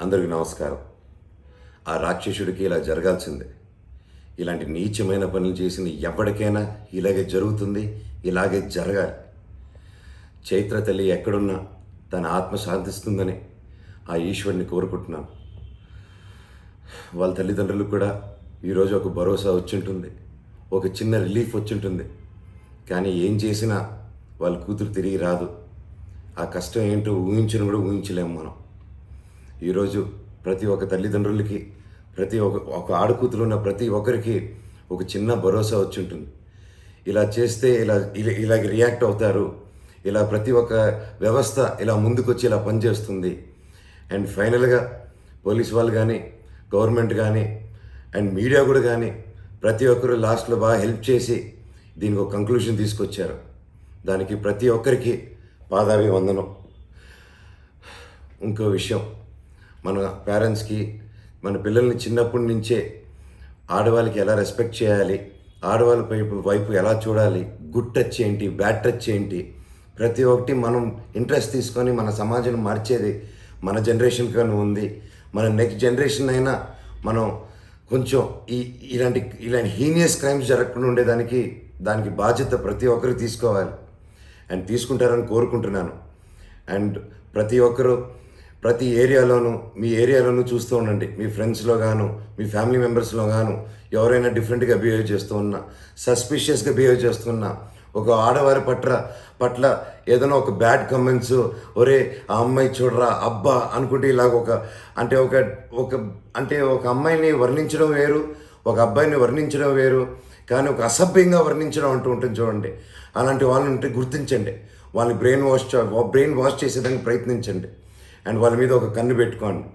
అందరికీ నమస్కారం. ఆ రాక్షసుడికి ఇలా జరగాల్సిందే. ఇలాంటి నీచమైన పనులు చేసిన ఎవరికైనా ఇలాగే జరుగుతుంది, ఇలాగే జరగాలి. చైత్ర తల్లి ఎక్కడున్నా తన ఆత్మ శాంతిస్తుందని ఆ ఈశ్వరుని కోరుకుంటున్నాను. వాళ్ళ తల్లిదండ్రులకు కూడా ఈరోజు ఒక భరోసా వచ్చింటుంది, ఒక చిన్న రిలీఫ్ వచ్చింటుంది. కానీ ఏం చేసినా వాళ్ళ కూతురు తిరిగి రాదు. ఆ కష్టం ఏంటో ఊహించను కూడా ఊహించలేము మనం. ఈరోజు ప్రతి ఒక్క తల్లిదండ్రులకి, ప్రతి ఒక ఆడకూతురు ఉన్న ప్రతి ఒక్కరికి ఒక చిన్న భరోసా వచ్చి ఉంటుంది. ఇలా చేస్తే ఇలాగ రియాక్ట్ అవుతారు, ఇలా ప్రతి ఒక్క వ్యవస్థ ఇలా ముందుకొచ్చి ఇలా పనిచేస్తుంది. అండ్ ఫైనల్గా పోలీస్ వాళ్ళు కానీ, గవర్నమెంట్ కానీ, అండ్ మీడియా కూడా కానీ ప్రతి ఒక్కరు లాస్ట్లో బాగా హెల్ప్ చేసి దీనికి ఒక కంక్లూషన్ తీసుకొచ్చారు. దానికి ప్రతి ఒక్కరికి పాదాభివందనం. ఇంకో విషయం, మన పేరెంట్స్కి మన పిల్లల్ని చిన్నప్పటి నుంచే ఆడవాళ్ళకి ఎలా రెస్పెక్ట్ చేయాలి, ఆడవాళ్ళ వైపు ఎలా చూడాలి, గుడ్ టచ్ ఏంటి, బ్యాడ్ టచ్ ఏంటి, ప్రతి ఒక్కటి మనం ఇంట్రెస్ట్ తీసుకొని మన సమాజం మార్చేది మన జనరేషన్ కానీ ఉంది. మన నెక్స్ట్ జనరేషన్ అయినా మనం కొంచెం ఇలాంటి హీనియస్ క్రైమ్స్ జరగకుండా ఉండేదానికి దానికి బాధ్యత ప్రతి ఒక్కరు తీసుకోవాలి. అండ్ తీసుకుంటారని కోరుకుంటున్నాను. అండ్ ప్రతి ఒక్కరు ప్రతి ఏరియాలోనూ, మీ ఏరియాలోనూ చూస్తూ ఉండండి. మీ ఫ్రెండ్స్లో గాను, మీ ఫ్యామిలీ మెంబర్స్లో గాను ఎవరైనా డిఫరెంట్గా బిహేవ్ చేస్తూ ఉన్నా, సస్పిషియస్గా బిహేవ్ చేస్తున్నా, ఒక ఆడవారి పట్ల ఏదైనా ఒక బ్యాడ్ కమెంట్స్, ఒరే ఆ అమ్మాయి చూడరా అబ్బా అనుకుంటే ఇలాగ ఒక అమ్మాయిని వర్ణించడం వేరు, ఒక అబ్బాయిని వర్ణించడం వేరు. కానీ ఒక అసభ్యంగా వర్ణించడం అంటూ ఉంటుంది చూడండి. అలాంటి వాళ్ళని ఉంటే గుర్తించండి, వాళ్ళని బ్రెయిన్ వాష్ చేసేదానికి ప్రయత్నించండి. అండ్ వాళ్ళ మీద ఒక కన్ను పెట్టుకోండి.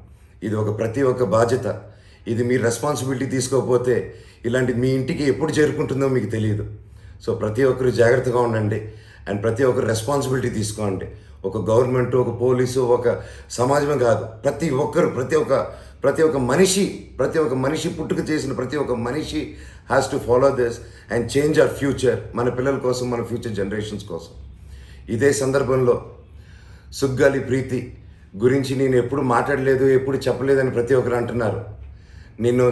ఇది ప్రతి ఒక్క బాధ్యత. ఇది మీ రెస్పాన్సిబిలిటీ తీసుకోకపోతే ఇలాంటి మీ ఇంటికి ఎప్పుడు చేరుకుంటుందో మీకు తెలియదు. సో ప్రతి ఒక్కరు జాగ్రత్తగా ఉండండి. అండ్ ప్రతి ఒక్కరు రెస్పాన్సిబిలిటీ తీసుకోండి. ఒక గవర్నమెంట్, ఒక పోలీసు, ఒక సమాజమే కాదు, ప్రతి ఒక్క మనిషి పుట్టుక చేసిన ప్రతి ఒక్క మనిషి has to follow this and change our future. మన పిల్లల కోసం, మన ఫ్యూచర్ జనరేషన్స్ కోసం. ఇదే సందర్భంలో సుగ్గాలి ప్రీతి గురించి నేను ఎప్పుడు మాట్లాడలేదు, ఎప్పుడు చెప్పలేదని ప్రతి ఒక్కరు అంటున్నారు. నేను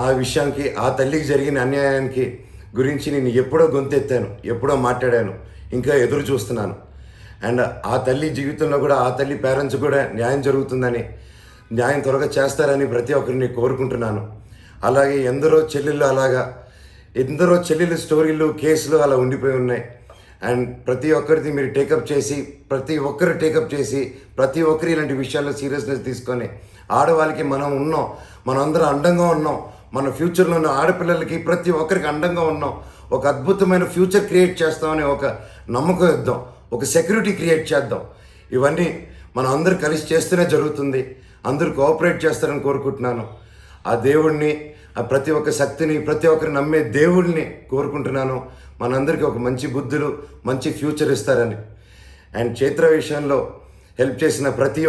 ఆ విషయానికి, ఆ తల్లికి జరిగిన అన్యాయానికి గురించి నేను ఎప్పుడో గొంతెత్తాను, ఎప్పుడో మాట్లాడాను, ఇంకా ఎదురు చూస్తున్నాను. అండ్ ఆ తల్లి జీవితంలో కూడా, ఆ తల్లి పేరెంట్స్ కూడా న్యాయం జరుగుతుందని, న్యాయం త్వరగా చేస్తారని ప్రతి ఒక్కరిని కోరుకుంటున్నాను. అలాగే ఎందరో చెల్లెలు స్టోరీలు, కేసులు అలా ఉండిపోయి ఉన్నాయి. అండ్ ప్రతి ఒక్కరిది మీరు టేకప్ చేసి, ప్రతి ఒక్కరు ఇలాంటి విషయాల్లో సీరియస్నెస్ తీసుకొని, ఆడవాళ్ళకి మనం అందరం అండంగా ఉన్నాం. మన ఫ్యూచర్లో ఉన్న ఆడపిల్లలకి ప్రతి ఒక్కరికి అండంగా ఉన్నాం. ఒక అద్భుతమైన ఫ్యూచర్ క్రియేట్ చేస్తామని ఒక నమ్మకం ఇద్దాం, ఒక సెక్యూరిటీ క్రియేట్ చేద్దాం. ఇవన్నీ మనం అందరూ కలిసి చేస్తూనే జరుగుతుంది. అందరూ కోఆపరేట్ చేస్తారని కోరుకుంటున్నాను. ఆ దేవుడిని, ఆ ప్రతి ఒక్క శక్తిని, ప్రతి ఒక్కరు నమ్మే దేవుడిని కోరుకుంటున్నాను. మనందరికీ ఒక మంచి బుద్ధులు, మంచి ఫ్యూచర్ ఇస్తారని. అండ్ చైత్ర విషయంలో హెల్ప్ చేసిన ప్రతి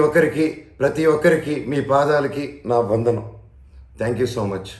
ఒక్కరికి మీ పాదాలకి నా వందనం. Thank you so much.